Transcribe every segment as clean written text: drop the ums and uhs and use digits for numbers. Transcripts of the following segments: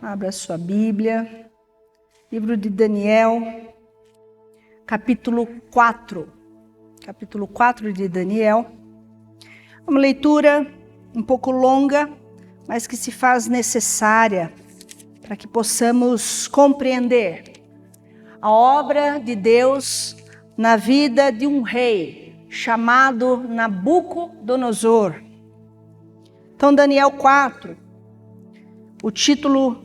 Abra sua Bíblia. Livro de Daniel, capítulo 4. Capítulo 4 de Daniel. Uma leitura um pouco longa, mas que se faz necessária para que possamos compreender a obra de Deus na vida de um rei chamado Nabucodonosor. Então, Daniel 4, o título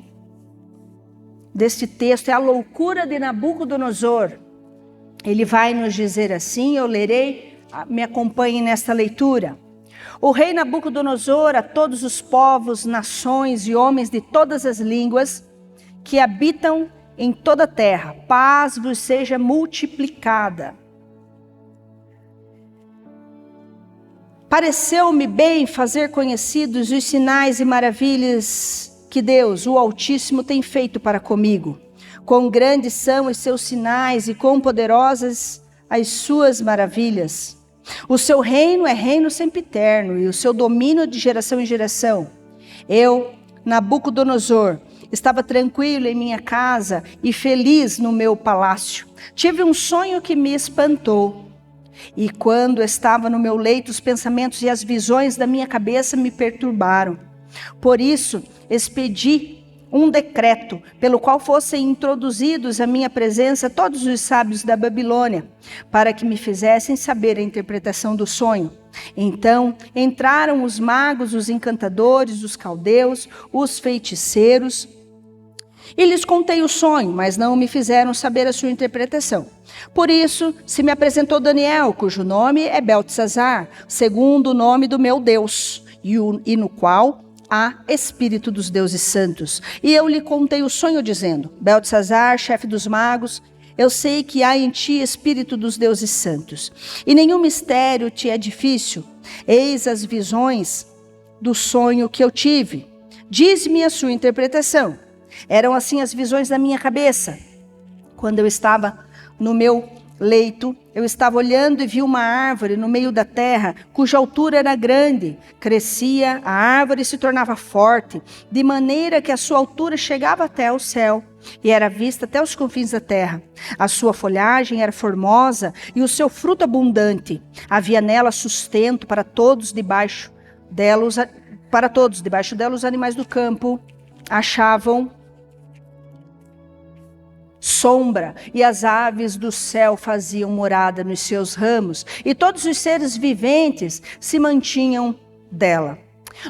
deste texto é A Loucura de Nabucodonosor. Ele vai nos dizer assim, eu lerei, me acompanhe nesta leitura. O rei Nabucodonosor, a todos os povos, nações e homens de todas as línguas que habitam em toda a terra, paz vos seja multiplicada. Pareceu-me bem fazer conhecidos os sinais e maravilhas que Deus, o Altíssimo, tem feito para comigo. Quão grandes são os seus sinais e quão poderosas as suas maravilhas. O seu reino é reino sempiterno e o seu domínio de geração em geração. Eu, Nabucodonosor, estava tranquilo em minha casa e feliz no meu palácio. Tive um sonho que me espantou. E quando estava no meu leito, os pensamentos e as visões da minha cabeça me perturbaram. Por isso, expedi um decreto pelo qual fossem introduzidos à minha presença todos os sábios da Babilônia, para que me fizessem saber a interpretação do sonho. Então entraram os magos, os encantadores, os caldeus, os feiticeiros, e lhes contei o sonho, mas não me fizeram saber a sua interpretação. Por isso, se me apresentou Daniel, cujo nome é Beltesazar, segundo o nome do meu Deus, e no qual há espírito dos deuses santos. E eu lhe contei o sonho, dizendo: Beltesazar, chefe dos magos, eu sei que há em ti espírito dos deuses santos, e nenhum mistério te é difícil. Eis as visões do sonho que eu tive. Diz-me a sua interpretação. Eram assim as visões da minha cabeça. Quando eu estava no meu leito, eu estava olhando e vi uma árvore no meio da terra, cuja altura era grande. Crescia a árvore e se tornava forte, de maneira que a sua altura chegava até o céu, e era vista até os confins da terra. A sua folhagem era formosa e o seu fruto abundante. Havia nela sustento para todos debaixo dela os animais do campo achavam sombra, e as aves do céu faziam morada nos seus ramos, e todos os seres viventes se mantinham dela.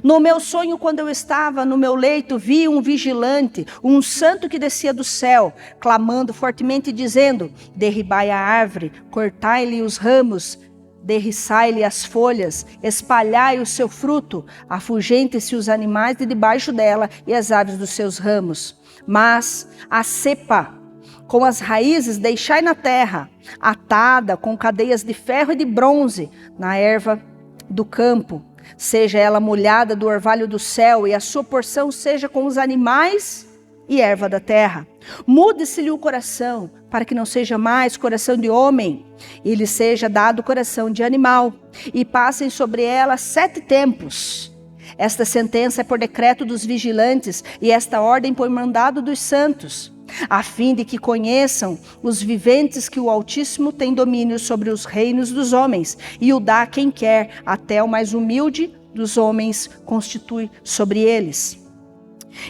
No meu sonho, quando eu estava no meu leito, vi um vigilante, um santo que descia do céu, clamando fortemente, dizendo: derribai a árvore, cortai-lhe os ramos, derriçai-lhe as folhas, espalhai o seu fruto, afugente-se os animais de debaixo dela e as aves dos seus ramos. Mas a cepa com as raízes deixai na terra, atada com cadeias de ferro e de bronze, na erva do campo. Seja ela molhada do orvalho do céu, e a sua porção seja com os animais e erva da terra. Mude-se-lhe o coração, para que não seja mais coração de homem, e lhe seja dado coração de animal. E passem sobre ela 7 tempos. Esta sentença é por decreto dos vigilantes, e esta ordem por mandado dos santos, a fim de que conheçam os viventes que o Altíssimo tem domínio sobre os reinos dos homens, e o dá a quem quer, até o mais humilde dos homens constitui sobre eles.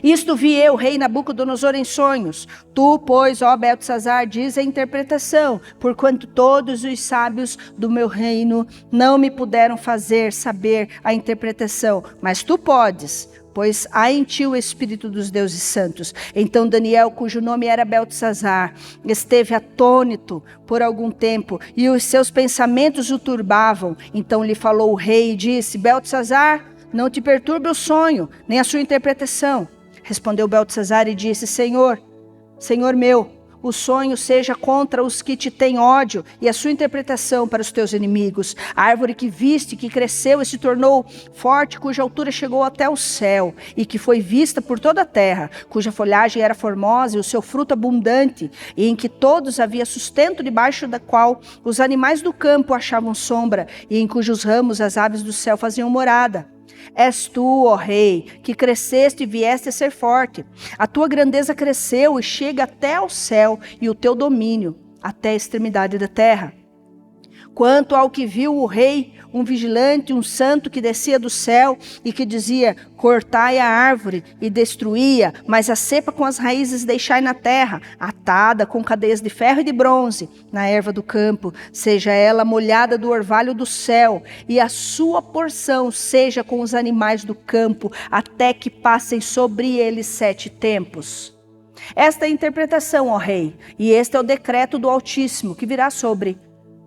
Isto vi eu, rei Nabucodonosor, em sonhos. Tu, pois, ó Beltesazar, diz a interpretação, porquanto todos os sábios do meu reino não me puderam fazer saber a interpretação, mas tu podes, pois há em ti o espírito dos deuses santos. Então Daniel, cujo nome era Beltesazar, esteve atônito por algum tempo, e os seus pensamentos o turbavam. Então lhe falou o rei e disse: Beltesazar, não te perturbe o sonho, nem a sua interpretação. Respondeu Beltesazar e disse: Senhor meu, o sonho seja contra os que te têm ódio, e a sua interpretação para os teus inimigos. A árvore que viste, que cresceu e se tornou forte, cuja altura chegou até o céu, e que foi vista por toda a terra, cuja folhagem era formosa e o seu fruto abundante, e em que todos havia sustento, debaixo da qual os animais do campo achavam sombra, e em cujos ramos as aves do céu faziam morada. És tu, ó rei, que cresceste e vieste a ser forte. A tua grandeza cresceu e chega até ao céu, e o teu domínio até a extremidade da terra. Quanto ao que viu o rei, um vigilante, um santo que descia do céu e que dizia: cortai a árvore, e destruía, mas a cepa com as raízes deixai na terra, atada com cadeias de ferro e de bronze, na erva do campo, seja ela molhada do orvalho do céu, e a sua porção seja com os animais do campo, até que passem sobre ele 7 tempos. Esta é a interpretação, ó rei, e este é o decreto do Altíssimo que virá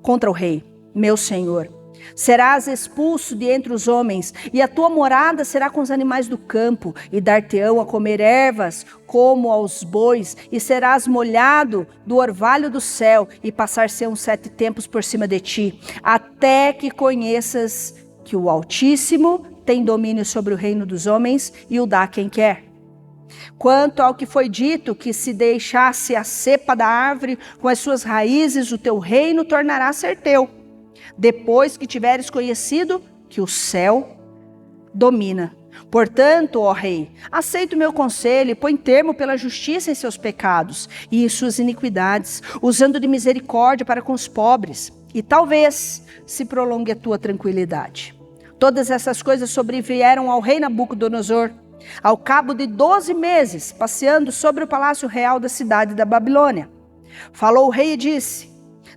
contra o rei, meu senhor. Serás expulso de entre os homens, e a tua morada será com os animais do campo, e dar-te-ão a comer ervas como aos bois, e serás molhado do orvalho do céu, e passar-se-ão 7 tempos por cima de ti, até que conheças que o Altíssimo tem domínio sobre o reino dos homens e o dá a quem quer. Quanto ao que foi dito, que se deixasse a cepa da árvore com as suas raízes, o teu reino tornará a ser teu, depois que tiveres conhecido que o céu domina. Portanto, ó rei, aceita o meu conselho e põe termo pela justiça em seus pecados e em suas iniquidades, usando de misericórdia para com os pobres, e talvez se prolongue a tua tranquilidade. Todas essas coisas sobrevieram ao rei Nabucodonosor, ao cabo de 12 meses, passeando sobre o palácio real da cidade da Babilônia. Falou o rei e disse: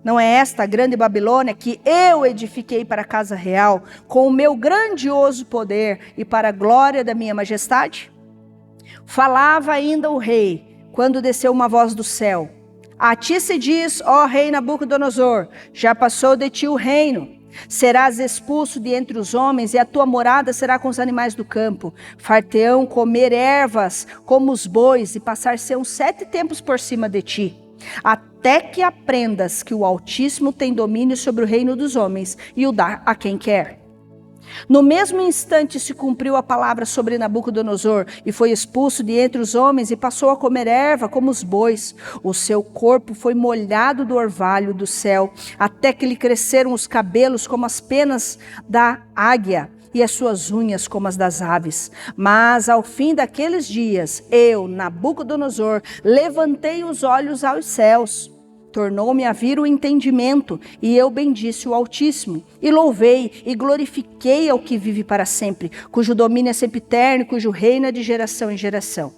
não é esta a grande Babilônia que eu edifiquei para a casa real, com o meu grandioso poder e para a glória da minha majestade? Falava ainda o rei, quando desceu uma voz do céu: a ti se diz, ó rei Nabucodonosor, já passou de ti o reino. Serás expulso de entre os homens, e a tua morada será com os animais do campo. Far-te-ão comer ervas como os bois, e passar-se-ão 7 tempos por cima de ti, até que aprendas que o Altíssimo tem domínio sobre o reino dos homens e o dá a quem quer. No mesmo instante se cumpriu a palavra sobre Nabucodonosor, e foi expulso de entre os homens e passou a comer erva como os bois. O seu corpo foi molhado do orvalho do céu, até que lhe cresceram os cabelos como as penas da águia, e as suas unhas como as das aves. Mas ao fim daqueles dias, eu, Nabucodonosor, levantei os olhos aos céus. Tornou-me a vir o entendimento, e eu bendisse o Altíssimo, e louvei e glorifiquei ao que vive para sempre, cujo domínio é sempiterno, cujo reino é de geração em geração.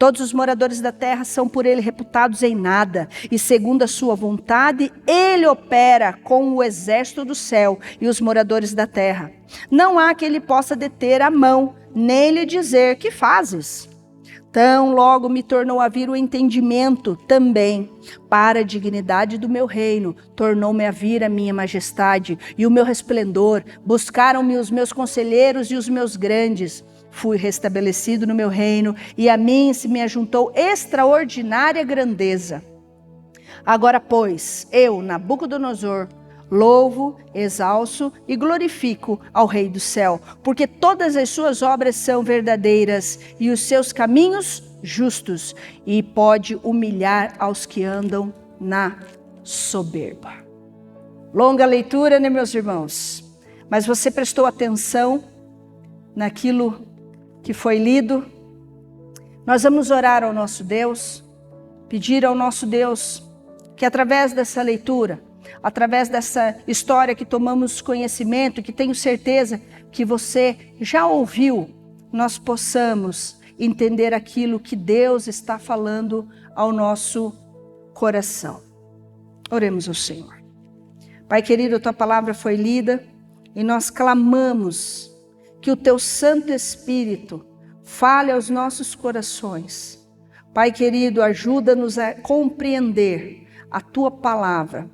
Todos os moradores da terra são por ele reputados em nada, e segundo a sua vontade, ele opera com o exército do céu e os moradores da terra. Não há que ele possa deter a mão, nem lhe dizer: que fazes? Tão logo me tornou a vir o entendimento também, para a dignidade do meu reino, tornou-me a vir a minha majestade e o meu resplendor, buscaram-me os meus conselheiros e os meus grandes. Fui restabelecido no meu reino, e a mim se me ajuntou extraordinária grandeza. Agora, pois, eu, Nabucodonosor, louvo, exalço e glorifico ao Rei do céu, porque todas as suas obras são verdadeiras e os seus caminhos justos, e pode humilhar aos que andam na soberba. Longa leitura, né, meus irmãos? Mas você prestou atenção naquilo que foi lido? Nós vamos orar ao nosso Deus, pedir ao nosso Deus que através dessa leitura, através dessa história que tomamos conhecimento, que tenho certeza que você já ouviu, nós possamos entender aquilo que Deus está falando ao nosso coração. Oremos ao Senhor. Pai querido, a tua palavra foi lida e nós clamamos que o teu Santo Espírito fale aos nossos corações. Pai querido, ajuda-nos a compreender a tua palavra,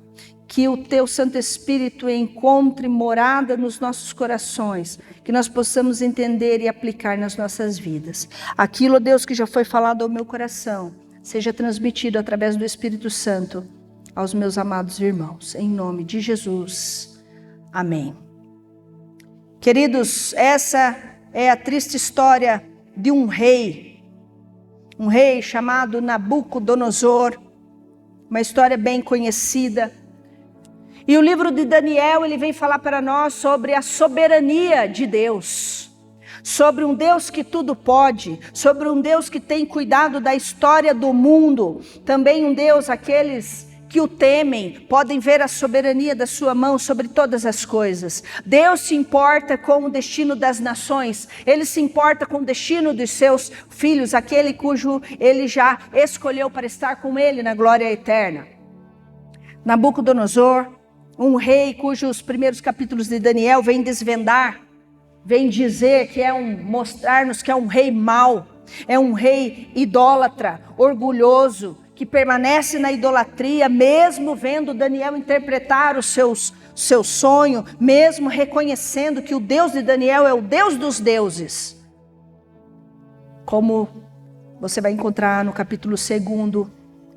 que o teu Santo Espírito encontre morada nos nossos corações, que nós possamos entender e aplicar nas nossas vidas. Aquilo, Deus, que já foi falado ao meu coração, seja transmitido através do Espírito Santo aos meus amados irmãos. Em nome de Jesus. Amém. Queridos, essa é a triste história de um rei chamado Nabucodonosor, uma história bem conhecida. E o livro de Daniel, ele vem falar para nós sobre a soberania de Deus. sobre um Deus que tudo pode, sobre um Deus que tem cuidado da história do mundo, também um Deus, aqueles que o temem, podem ver a soberania da sua mão sobre todas as coisas. Deus se importa com o destino das nações, Ele se importa com o destino dos seus filhos, aquele cujo Ele já escolheu para estar com Ele na glória eterna. Nabucodonosor, um rei cujos primeiros capítulos de Daniel vêm desvendar, vem dizer que mostrar-nos que é um rei mau, é um rei idólatra, orgulhoso, que permanece na idolatria, mesmo vendo Daniel interpretar o seu sonho, mesmo reconhecendo que o Deus de Daniel é o Deus dos deuses. Como você vai encontrar no capítulo 2,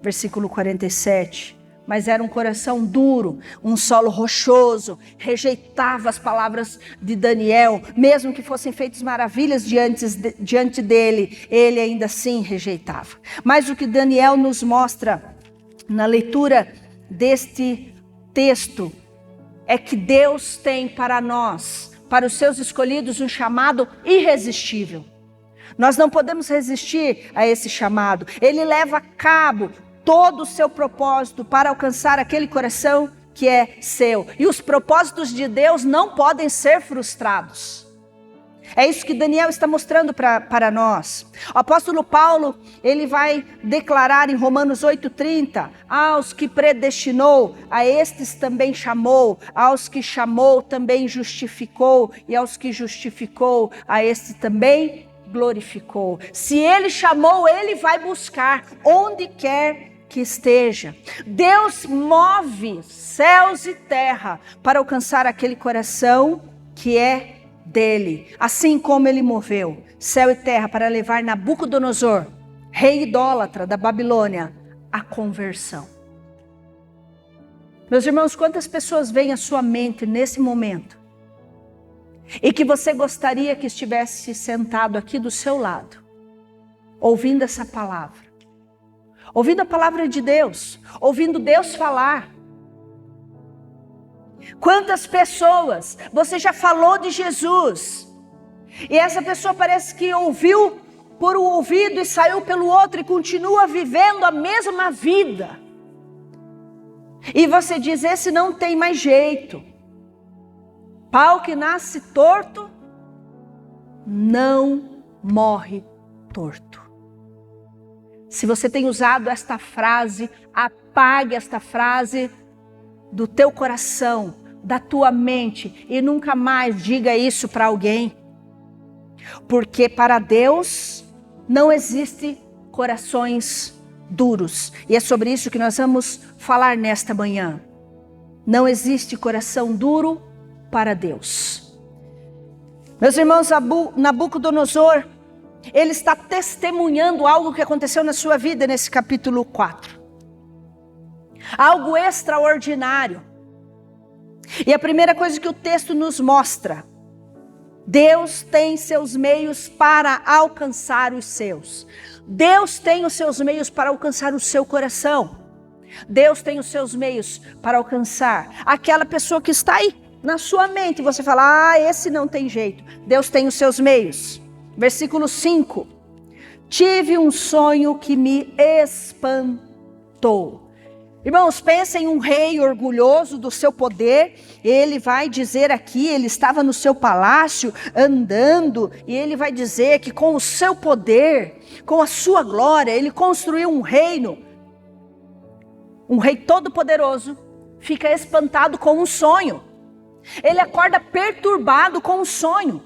versículo 47. Mas era um coração duro, um solo rochoso, rejeitava as palavras de Daniel, mesmo que fossem feitas maravilhas diante dele, ele ainda assim rejeitava. Mas o que Daniel nos mostra na leitura deste texto é que Deus tem para nós, para os seus escolhidos, um chamado irresistível. Nós não podemos resistir a esse chamado. Ele leva a cabo todo o seu propósito para alcançar aquele coração que é seu. E os propósitos de Deus não podem ser frustrados. É isso que Daniel está mostrando para nós. O apóstolo Paulo, ele vai declarar em Romanos 8,30, aos que predestinou, a estes também chamou, aos que chamou também justificou, e aos que justificou, a estes também glorificou. Se ele chamou, ele vai buscar onde quer que esteja. Deus move céus e terra para alcançar aquele coração que é dele. Assim como ele moveu céu e terra para levar Nabucodonosor, rei idólatra da Babilônia, à conversão. Meus irmãos, quantas pessoas vêm à sua mente nesse momento e que você gostaria que estivesse sentado aqui do seu lado, ouvindo essa palavra? Ouvindo a palavra de Deus, ouvindo Deus falar. Quantas pessoas você já falou de Jesus e essa pessoa parece que ouviu por um ouvido e saiu pelo outro e continua vivendo a mesma vida. E você diz, esse não tem mais jeito. Pau que nasce torto, não morre torto. Se você tem usado esta frase, apague esta frase do teu coração, da tua mente, e nunca mais diga isso para alguém. Porque para Deus não existe corações duros. E é sobre isso que nós vamos falar nesta manhã. Não existe coração duro para Deus. Meus irmãos, Nabucodonosor, ele está testemunhando algo que aconteceu na sua vida nesse capítulo 4. Algo extraordinário. E a primeira coisa que o texto nos mostra, Deus tem seus meios para alcançar os seus. Deus tem os seus meios para alcançar o seu coração. Deus tem os seus meios para alcançar aquela pessoa que está aí na sua mente. Você fala, esse não tem jeito. Deus tem os seus meios. Versículo 5. Tive um sonho que me espantou. Irmãos, pensem em um rei orgulhoso do seu poder. Ele vai dizer aqui, ele estava no seu palácio andando, e ele vai dizer que com o seu poder, com a sua glória, ele construiu um reino. Um rei todo poderoso fica espantado com um sonho. Ele acorda perturbado com um sonho.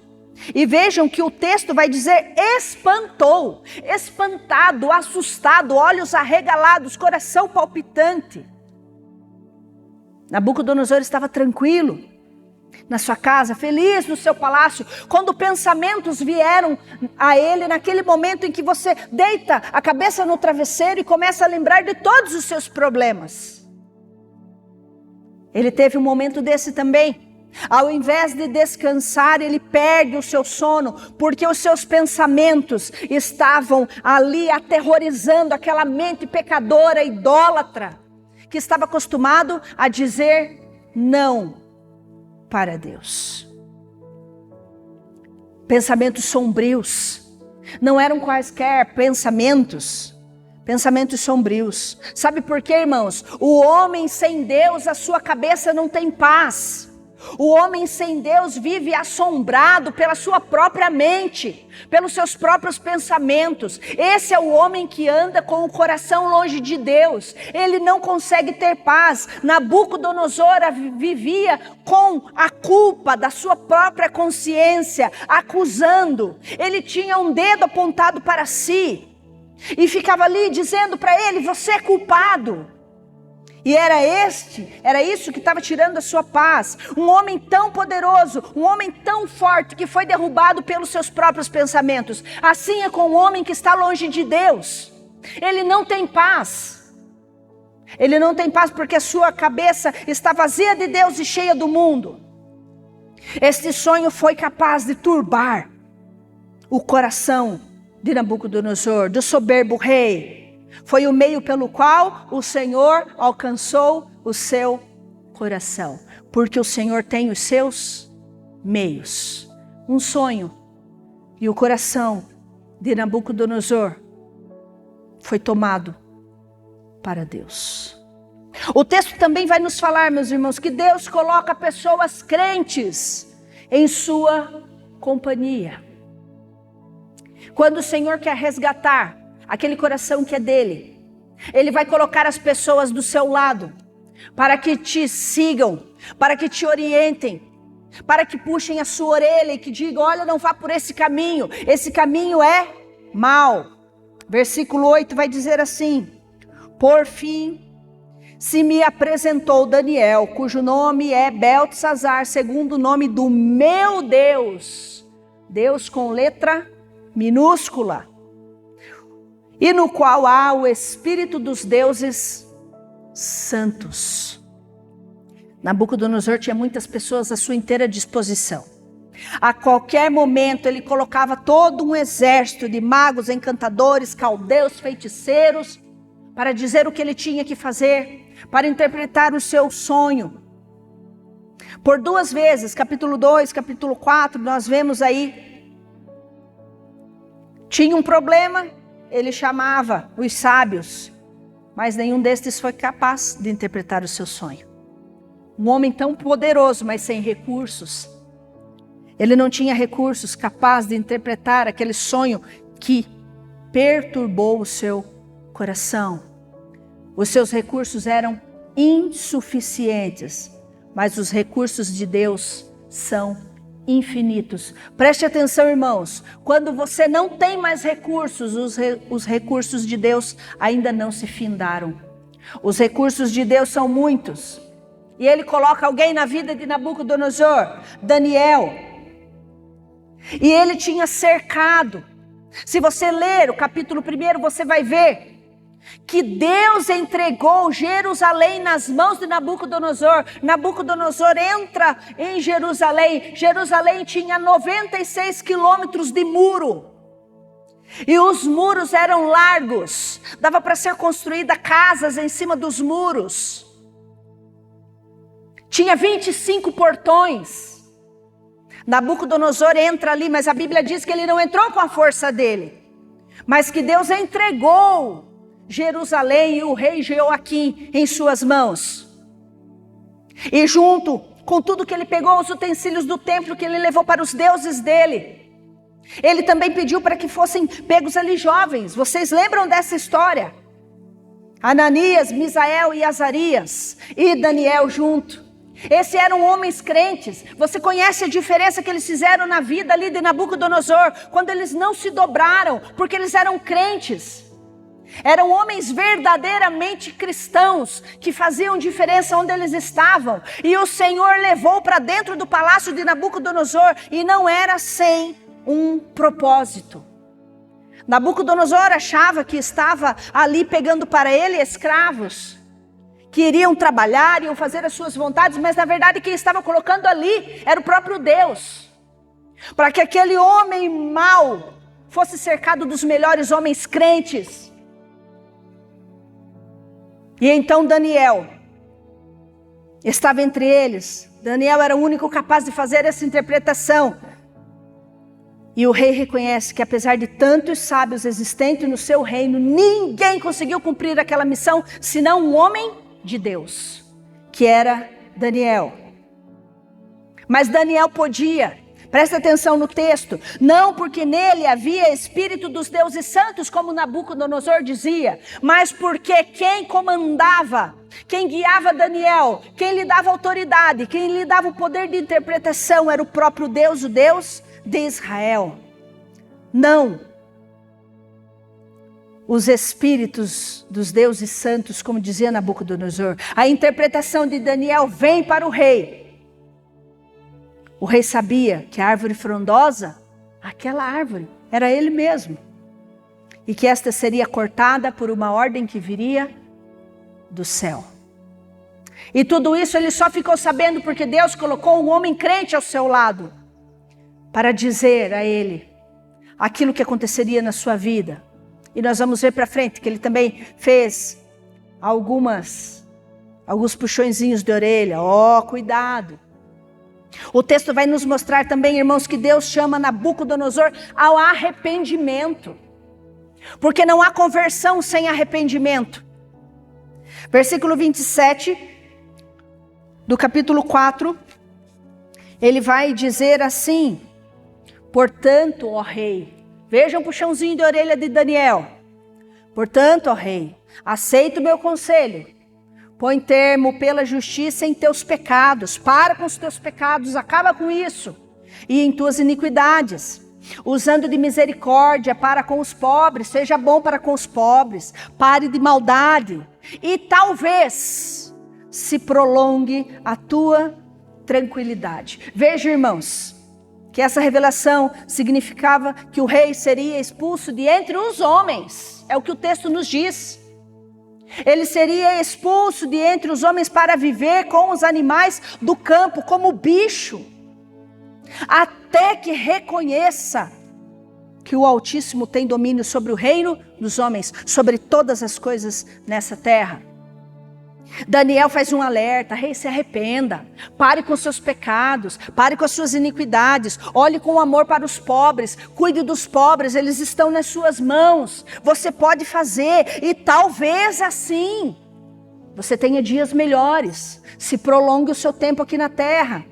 E vejam que o texto vai dizer espantou, espantado, assustado, olhos arregalados, coração palpitante. Nabucodonosor estava tranquilo na sua casa, feliz no seu palácio, quando pensamentos vieram a ele naquele momento em que você deita a cabeça no travesseiro e começa a lembrar de todos os seus problemas. Ele teve um momento desse também. Ao invés de descansar, ele perde o seu sono, porque os seus pensamentos estavam ali aterrorizando aquela mente pecadora, idólatra, que estava acostumado a dizer não para Deus. pensamentos sombrios. Não eram quaisquer pensamentos sombrios. Sabe por quê, irmãos? O homem sem Deus, a sua cabeça não tem paz. O homem sem Deus vive assombrado pela sua própria mente, pelos seus próprios pensamentos. Esse é o homem que anda com o coração longe de Deus. Ele não consegue ter paz. Nabucodonosor vivia com a culpa da sua própria consciência, acusando. Ele tinha um dedo apontado para si e ficava ali dizendo para ele: você é culpado. E era isso que estava tirando a sua paz. Um homem tão poderoso, um homem tão forte, que foi derrubado pelos seus próprios pensamentos. Assim é com o homem que está longe de Deus. Ele não tem paz. Ele não tem paz porque a sua cabeça está vazia de Deus e cheia do mundo. Este sonho foi capaz de turbar o coração de Nabucodonosor, do soberbo rei. Foi o meio pelo qual o Senhor alcançou o seu coração. Porque o Senhor tem os seus meios. Um sonho. E o coração de Nabucodonosor foi tomado para Deus. O texto também vai nos falar, meus irmãos, que Deus coloca pessoas crentes em sua companhia. Quando o Senhor quer resgatar aquele coração que é dele, Ele vai colocar as pessoas do seu lado, para que te sigam, para que te orientem, para que puxem a sua orelha e que digam: olha, não vá por esse caminho é mau. Versículo 8 vai dizer assim: por fim, se me apresentou Daniel, cujo nome é Beltesazar, segundo o nome do meu Deus, Deus com letra minúscula, e no qual há o Espírito dos deuses santos. Nabucodonosor tinha muitas pessoas à sua inteira disposição. A qualquer momento ele colocava todo um exército de magos, encantadores, caldeus, feiticeiros, para dizer o que ele tinha que fazer, para interpretar o seu sonho. Por 2 vezes, capítulo 2, capítulo 4, nós vemos aí, tinha um problema, ele chamava os sábios, mas nenhum destes foi capaz de interpretar o seu sonho. Um homem tão poderoso, mas sem recursos. Ele não tinha recursos capazes de interpretar aquele sonho que perturbou o seu coração. Os seus recursos eram insuficientes, mas os recursos de Deus são infinitos. Preste atenção, irmãos, quando você não tem mais recursos, os recursos de Deus ainda não se findaram. Os recursos de Deus são muitos. E Ele coloca alguém na vida de Nabucodonosor, Daniel. E ele tinha cercado. Se você ler o capítulo 1, você vai ver que Deus entregou Jerusalém nas mãos de Nabucodonosor. Nabucodonosor entra em Jerusalém. Jerusalém tinha 96 quilômetros de muro. E os muros eram largos. Dava para ser construída casas em cima dos muros. Tinha 25 portões. Nabucodonosor entra ali, mas a Bíblia diz que ele não entrou com a força dele. Mas que Deus entregou Jerusalém e o rei Jeoaquim em suas mãos. E junto com tudo que ele pegou, os utensílios do templo que ele levou para os deuses dele, ele também pediu para que fossem pegos ali jovens. Vocês lembram dessa história? Ananias, Misael e Azarias e Daniel junto. Esses eram homens crentes. Você conhece a diferença que eles fizeram na vida ali de Nabucodonosor, quando eles não se dobraram, porque eles eram crentes. Eram homens verdadeiramente cristãos, que faziam diferença onde eles estavam. E o Senhor levou para dentro do palácio de Nabucodonosor, e não era sem um propósito. Nabucodonosor achava que estava ali pegando para ele escravos, que iriam trabalhar, iam fazer as suas vontades, mas na verdade quem estava colocando ali era o próprio Deus. Para que aquele homem mau fosse cercado dos melhores homens crentes. E então Daniel estava entre eles. Daniel era o único capaz de fazer essa interpretação. E o rei reconhece que apesar de tantos sábios existentes no seu reino, ninguém conseguiu cumprir aquela missão, senão um homem de Deus, que era Daniel. Mas Daniel podia, presta atenção no texto, não porque nele havia espírito dos deuses santos, como Nabucodonosor dizia, mas porque quem comandava, quem guiava Daniel, quem lhe dava autoridade, quem lhe dava o poder de interpretação era o próprio Deus, o Deus de Israel. Não os espíritos dos deuses santos, como dizia Nabucodonosor. A interpretação de Daniel vem para o rei. O rei sabia que a árvore frondosa, aquela árvore, era ele mesmo. E que esta seria cortada por uma ordem que viria do céu. E tudo isso ele só ficou sabendo porque Deus colocou um homem crente ao seu lado, para dizer a ele aquilo que aconteceria na sua vida. E nós vamos ver para frente que ele também fez alguns puxõezinhos de orelha. Cuidado. O texto vai nos mostrar também, irmãos, que Deus chama Nabucodonosor ao arrependimento. Porque não há conversão sem arrependimento. Versículo 27 do capítulo 4, ele vai dizer assim: portanto, ó rei, vejam o puxãozinho de orelha de Daniel. Portanto, ó rei, aceita o meu conselho. Põe termo pela justiça em teus pecados. Para com os teus pecados, acaba com isso. E em tuas iniquidades. Usando de misericórdia para com os pobres. Seja bom para com os pobres. Pare de maldade. E talvez se prolongue a tua tranquilidade. Veja, irmãos, que essa revelação significava que o rei seria expulso de entre os homens. É o que o texto nos diz. Ele seria expulso de entre os homens para viver com os animais do campo, como bicho. Até que reconheça que o Altíssimo tem domínio sobre o reino dos homens, sobre todas as coisas nessa terra. Daniel faz um alerta: rei, se arrependa, pare com seus pecados, pare com as suas iniquidades, olhe com amor para os pobres, cuide dos pobres, eles estão nas suas mãos, você pode fazer, e talvez assim, você tenha dias melhores, se prolongue o seu tempo aqui na terra,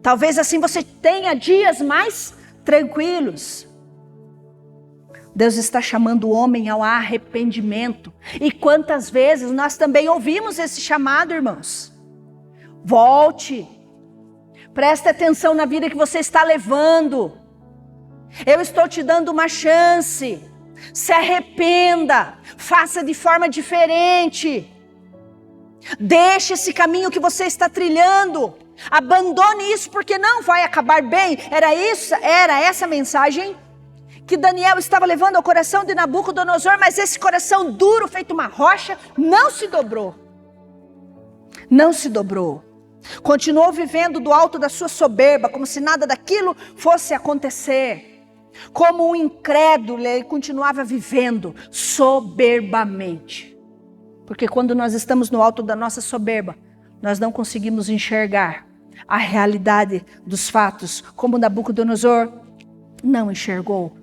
talvez assim você tenha dias mais tranquilos. Deus está chamando o homem ao arrependimento. E quantas vezes nós também ouvimos esse chamado, irmãos? Volte. Preste atenção na vida que você está levando. Eu estou te dando uma chance. Se arrependa. Faça de forma diferente. Deixe esse caminho que você está trilhando. Abandone isso porque não vai acabar bem. Era essa mensagem que Daniel estava levando ao coração de Nabucodonosor, mas esse coração duro, feito uma rocha, não se dobrou. Não se dobrou. Continuou vivendo do alto da sua soberba, como se nada daquilo fosse acontecer. Como um incrédulo, ele continuava vivendo soberbamente. Porque quando nós estamos no alto da nossa soberba, nós não conseguimos enxergar a realidade dos fatos, como Nabucodonosor não enxergou.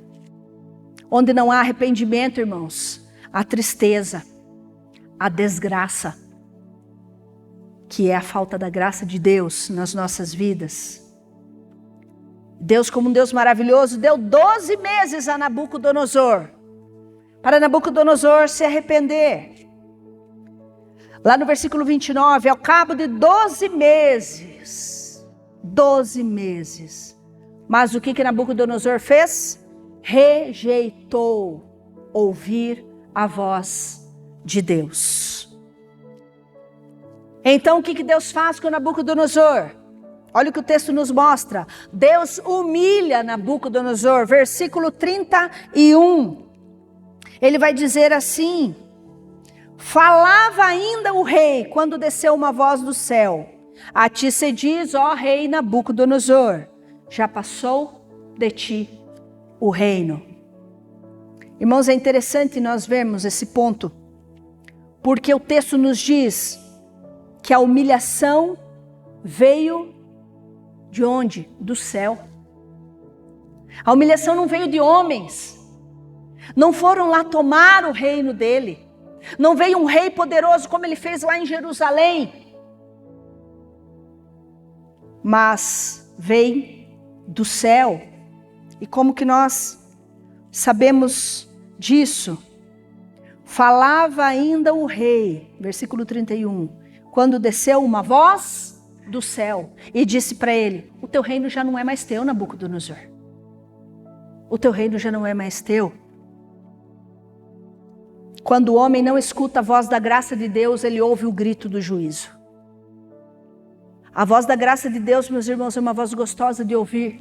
Onde não há arrependimento, irmãos, há tristeza, há desgraça, que é a falta da graça de Deus nas nossas vidas. Deus, como um Deus maravilhoso, deu 12 meses a Nabucodonosor, para Nabucodonosor se arrepender. Lá no versículo 29, ao cabo de 12 meses, mas o que Nabucodonosor fez? Rejeitou ouvir a voz de Deus. Então o que Deus faz com Nabucodonosor? Olha o que o texto nos mostra. Deus humilha Nabucodonosor, versículo 31. Ele vai dizer assim: falava ainda o rei quando desceu uma voz do céu: a ti se diz, ó rei Nabucodonosor, já passou de ti o reino. Irmãos, é interessante nós vermos esse ponto, porque o texto nos diz que a humilhação veio de onde? Do céu. A humilhação não veio de homens. Não foram lá tomar o reino dele. Não veio um rei poderoso como ele fez lá em Jerusalém. Mas veio do céu. E como que nós sabemos disso? Falava ainda o rei, versículo 31, quando desceu uma voz do céu e disse para ele: o teu reino já não é mais teu, Nabucodonosor. O teu reino já não é mais teu. Quando o homem não escuta a voz da graça de Deus, ele ouve o grito do juízo. A voz da graça de Deus, meus irmãos, é uma voz gostosa de ouvir.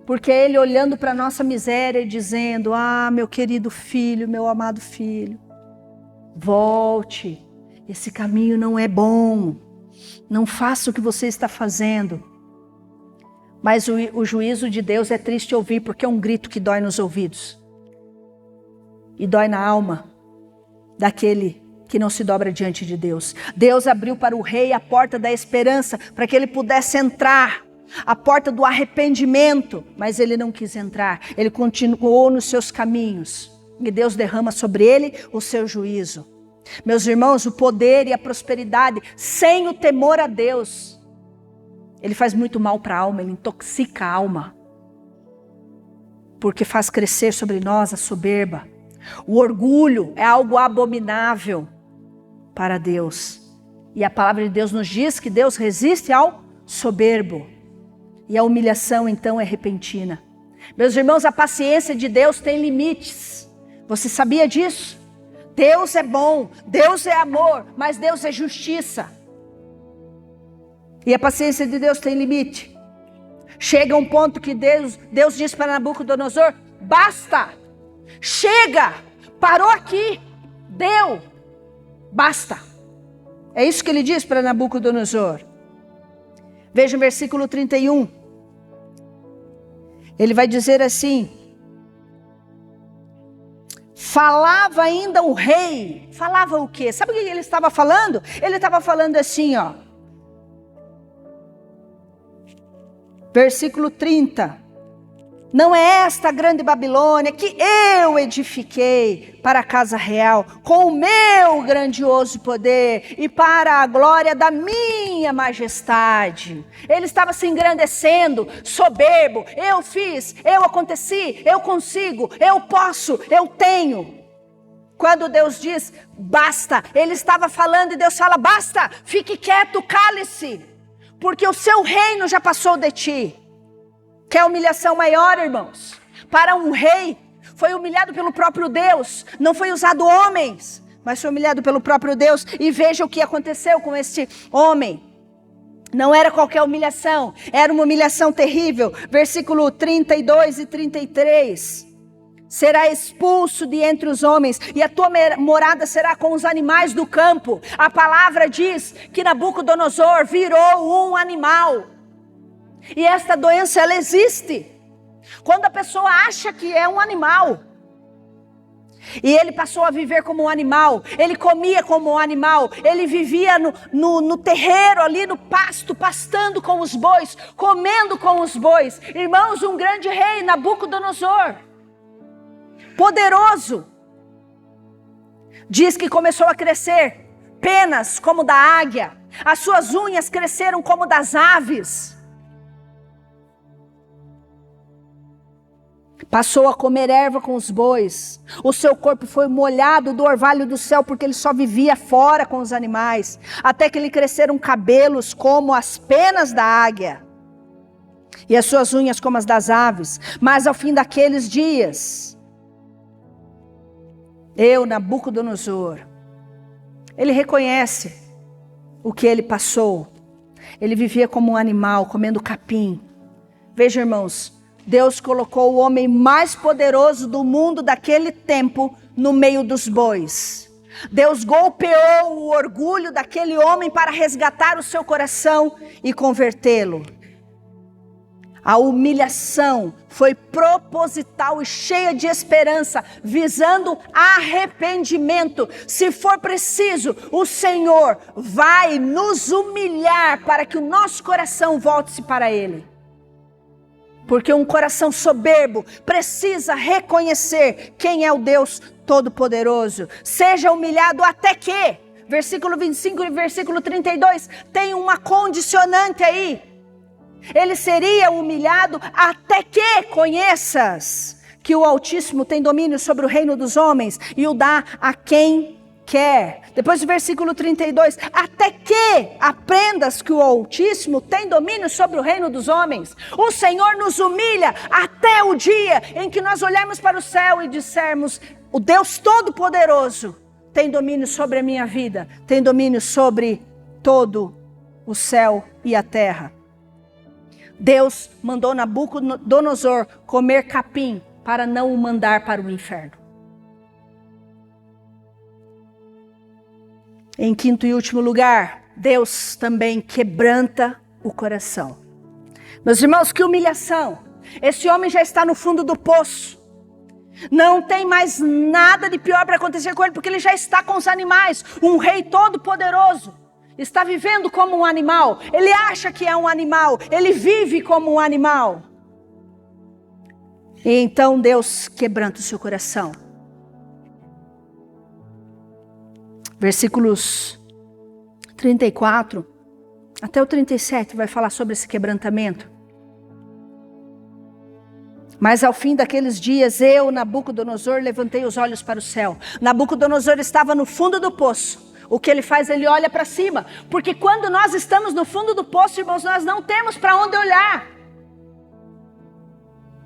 Porque é ele olhando para a nossa miséria e dizendo: ah, meu querido filho, meu amado filho, volte, esse caminho não é bom, não faça o que você está fazendo. Mas o juízo de Deus é triste ouvir, porque é um grito que dói nos ouvidos. E dói na alma daquele que não se dobra diante de Deus. Deus abriu para o rei a porta da esperança, para que ele pudesse entrar, a porta do arrependimento, mas ele não quis entrar, ele continuou nos seus caminhos, e Deus derrama sobre ele o seu juízo. Meus irmãos, o poder e a prosperidade sem o temor a Deus, ele faz muito mal para a alma, ele intoxica a alma, porque faz crescer sobre nós a soberba. O orgulho é algo abominável para Deus, e a palavra de Deus nos diz que Deus resiste ao soberbo. E a humilhação então é repentina. Meus irmãos, a paciência de Deus tem limites. Você sabia disso? Deus é bom, Deus é amor, mas Deus é justiça. E a paciência de Deus tem limite. Chega um ponto que Deus diz para Nabucodonosor: basta, chega, parou aqui, deu, basta. É isso que ele diz para Nabucodonosor. Veja o versículo 31. Ele vai dizer assim: falava ainda o rei. Falava o quê? Sabe o que ele estava falando? Ele estava falando assim, ó. Versículo 30. Não é esta a grande Babilônia que eu edifiquei para a casa real, com o meu grandioso poder e para a glória da minha majestade. Ele estava se engrandecendo, soberbo. Eu fiz, eu aconteci, eu consigo, eu posso, eu tenho. Quando Deus diz basta, ele estava falando e Deus fala: basta, fique quieto, cale-se, porque o seu reino já passou de ti. Quer humilhação maior, irmãos? Para um rei, foi humilhado pelo próprio Deus, não foi usado homens, mas foi humilhado pelo próprio Deus. E veja o que aconteceu com este homem. Não era qualquer humilhação, era uma humilhação terrível. Versículo 32 e 33. Será expulso de entre os homens, e a tua morada será com os animais do campo. A palavra diz que Nabucodonosor virou um animal. E esta doença, ela existe. Quando a pessoa acha que é um animal. E ele passou a viver como um animal. Ele comia como um animal. Ele vivia no terreiro ali, no pasto, pastando com os bois, comendo com os bois. Irmãos, um grande rei, Nabucodonosor, poderoso, diz que começou a crescer penas como da águia. As suas unhas cresceram como das aves. Passou a comer erva com os bois. O seu corpo foi molhado do orvalho do céu, porque ele só vivia fora com os animais. Até que lhe cresceram cabelos como as penas da águia, e as suas unhas como as das aves. Mas ao fim daqueles dias, eu, Nabucodonosor, ele reconhece o que ele passou. Ele vivia como um animal, comendo capim. Veja, irmãos, Deus colocou o homem mais poderoso do mundo daquele tempo no meio dos bois. Deus golpeou o orgulho daquele homem para resgatar o seu coração e convertê-lo. A humilhação foi proposital e cheia de esperança, visando arrependimento. Se for preciso, o Senhor vai nos humilhar para que o nosso coração volte-se para Ele. Porque um coração soberbo precisa reconhecer quem é o Deus Todo-Poderoso. Seja humilhado até que, versículo 25 e versículo 32, tem uma condicionante aí. Ele seria humilhado até que conheças que o Altíssimo tem domínio sobre o reino dos homens e o dá a quem quer. Depois do versículo 32, até que aprendas que o Altíssimo tem domínio sobre o reino dos homens. O Senhor nos humilha até o dia em que nós olharmos para o céu e dissermos: o Deus Todo-Poderoso tem domínio sobre a minha vida, tem domínio sobre todo o céu e a terra. Deus mandou Nabucodonosor comer capim para não o mandar para o inferno. Em quinto e último lugar, Deus também quebranta o coração. Meus irmãos, que humilhação! Esse homem já está no fundo do poço. Não tem mais nada de pior para acontecer com ele, porque ele já está com os animais. Um rei todo poderoso está vivendo como um animal. Ele acha que é um animal. Ele vive como um animal. E então Deus quebranta o seu coração. Versículos 34 até o 37 vai falar sobre esse quebrantamento. Mas ao fim daqueles dias, eu, Nabucodonosor, levantei os olhos para o céu. Nabucodonosor estava no fundo do poço. O que ele faz? Ele olha para cima. Porque quando nós estamos no fundo do poço, irmãos, nós não temos para onde olhar.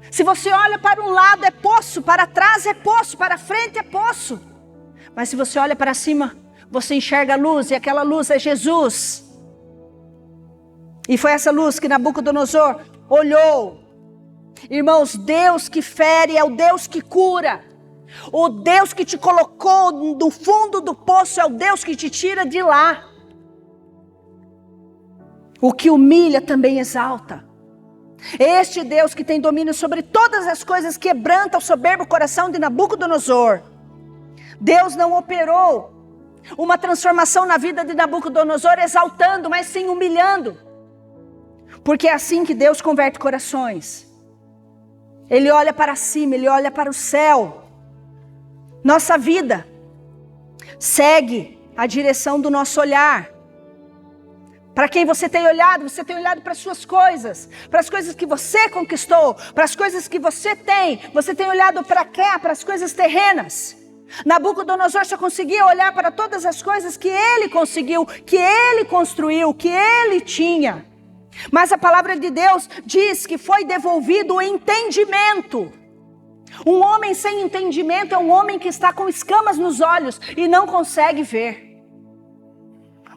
Se você olha para um lado é poço, para trás é poço, para frente é poço. Mas se você olha para cima, você enxerga a luz, e aquela luz é Jesus. E foi essa luz que Nabucodonosor olhou. Irmãos, Deus que fere é o Deus que cura. O Deus que te colocou do fundo do poço é o Deus que te tira de lá. O que humilha também exalta. Este Deus que tem domínio sobre todas as coisas quebranta o soberbo coração de Nabucodonosor. Deus não operou uma transformação na vida de Nabucodonosor exaltando, mas sim humilhando. Porque é assim que Deus converte corações. Ele olha para cima, ele olha para o céu. Nossa vida segue a direção do nosso olhar. Para quem você tem olhado para as suas coisas, para as coisas que você conquistou, para as coisas que você tem olhado para cá, para as coisas terrenas. Nabucodonosor só conseguia olhar para todas as coisas que ele conseguiu, que ele construiu, que ele tinha. Mas a palavra de Deus diz que foi devolvido o entendimento. Um homem sem entendimento é um homem que está com escamas nos olhos e não consegue ver.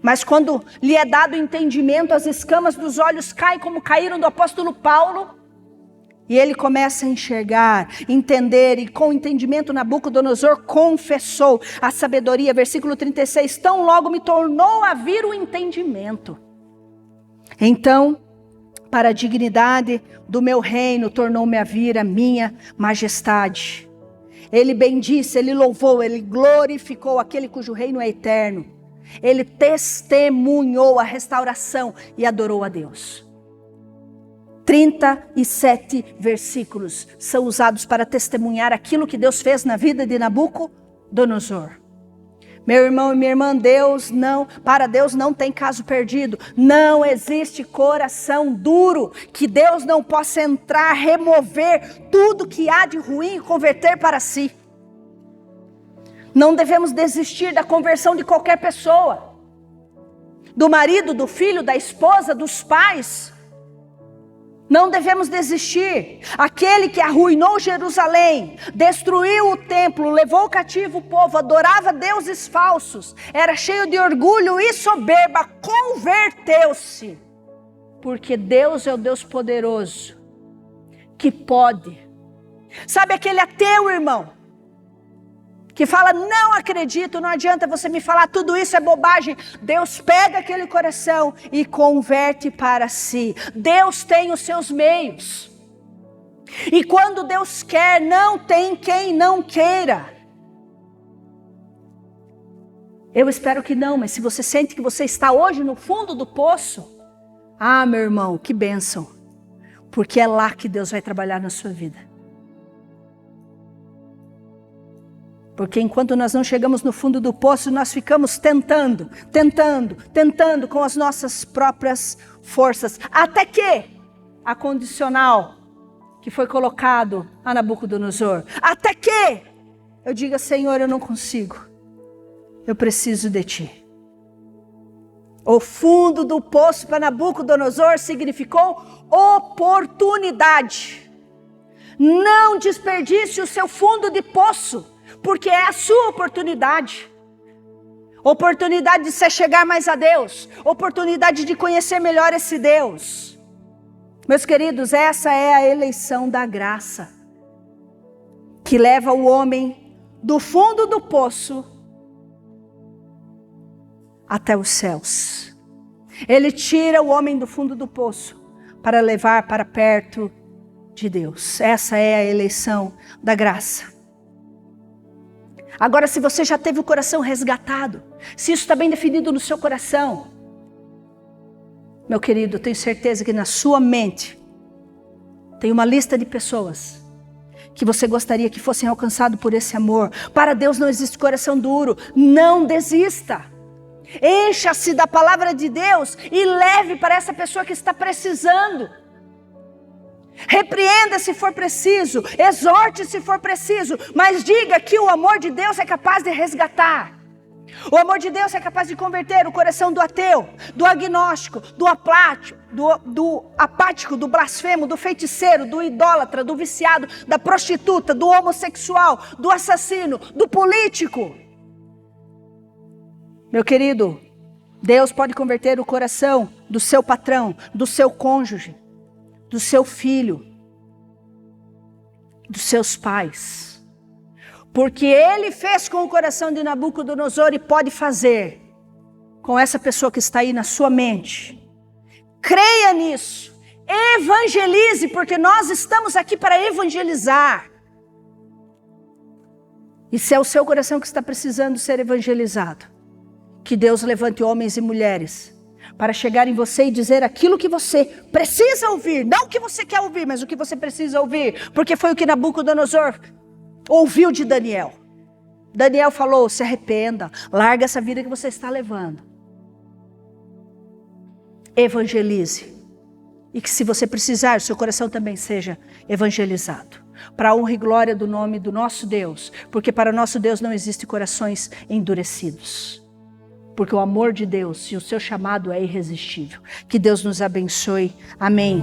Mas quando lhe é dado entendimento, as escamas dos olhos caem como caíram do apóstolo Paulo. E ele começa a enxergar, entender, e com entendimento Nabucodonosor confessou a sabedoria. Versículo 36, tão logo me tornou a vir o entendimento. Então, para a dignidade do meu reino, tornou-me a vir a minha majestade. Ele bendisse, ele louvou, ele glorificou aquele cujo reino é eterno. Ele testemunhou a restauração e adorou a Deus. 37 versículos são usados para testemunhar aquilo que Deus fez na vida de Nabucodonosor. Meu irmão e minha irmã, para Deus não tem caso perdido. Não existe coração duro que Deus não possa entrar, remover tudo que há de ruim e converter para si. Não devemos desistir da conversão de qualquer pessoa. Do marido, do filho, da esposa, dos pais. Não devemos desistir. Aquele que arruinou Jerusalém, destruiu o templo, levou cativo o povo, adorava deuses falsos, era cheio de orgulho e soberba, converteu-se. Porque Deus é o Deus poderoso, que pode. Sabe aquele ateu, irmão? Que fala, não acredito, não adianta você me falar, tudo isso é bobagem. Deus pega aquele coração e converte para si. Deus tem os seus meios. E quando Deus quer, não tem quem não queira. Eu espero que não, mas se você sente que você está hoje no fundo do poço, meu irmão, que bênção. Porque é lá que Deus vai trabalhar na sua vida. Porque enquanto nós não chegamos no fundo do poço, nós ficamos tentando com as nossas próprias forças. Até que a condicional que foi colocado a Nabucodonosor. Até que eu diga, Senhor, eu não consigo. Eu preciso de Ti. O fundo do poço para Nabucodonosor significou oportunidade. Não desperdice o seu fundo de poço, porque é a sua oportunidade. Oportunidade de você chegar mais a Deus. Oportunidade de conhecer melhor esse Deus. Meus queridos, essa é a eleição da graça, que leva o homem do fundo do poço até os céus. Ele tira o homem do fundo do poço para levar para perto de Deus. Essa é a eleição da graça. Agora, se você já teve o coração resgatado, se isso está bem definido no seu coração, meu querido, eu tenho certeza que na sua mente tem uma lista de pessoas que você gostaria que fossem alcançados por esse amor. Para Deus não existe coração duro. Não desista. Encha-se da palavra de Deus e leve para essa pessoa que está precisando. Repreenda se for preciso, exorte se for preciso, mas diga que o amor de Deus é capaz de resgatar. O amor de Deus é capaz de converter o coração do ateu, do agnóstico, do apático, do blasfemo, do feiticeiro, do idólatra, do viciado, da prostituta, do homossexual, do assassino, do político. Meu querido, Deus pode converter o coração do seu patrão, do seu cônjuge, do seu filho, dos seus pais. Porque Ele fez com o coração de Nabucodonosor e pode fazer com essa pessoa que está aí na sua mente. Creia nisso. Evangelize, porque nós estamos aqui para evangelizar. E se é o seu coração que está precisando ser evangelizado, que Deus levante homens e mulheres para chegar em você e dizer aquilo que você precisa ouvir. Não o que você quer ouvir, mas o que você precisa ouvir. Porque foi o que Nabucodonosor ouviu de Daniel. Daniel falou, se arrependa, larga essa vida que você está levando. Evangelize. E que se você precisar, o seu coração também seja evangelizado. Para a honra e glória do nome do nosso Deus. Porque para o nosso Deus não existe corações endurecidos. Porque o amor de Deus e o seu chamado é irresistível. Que Deus nos abençoe. Amém.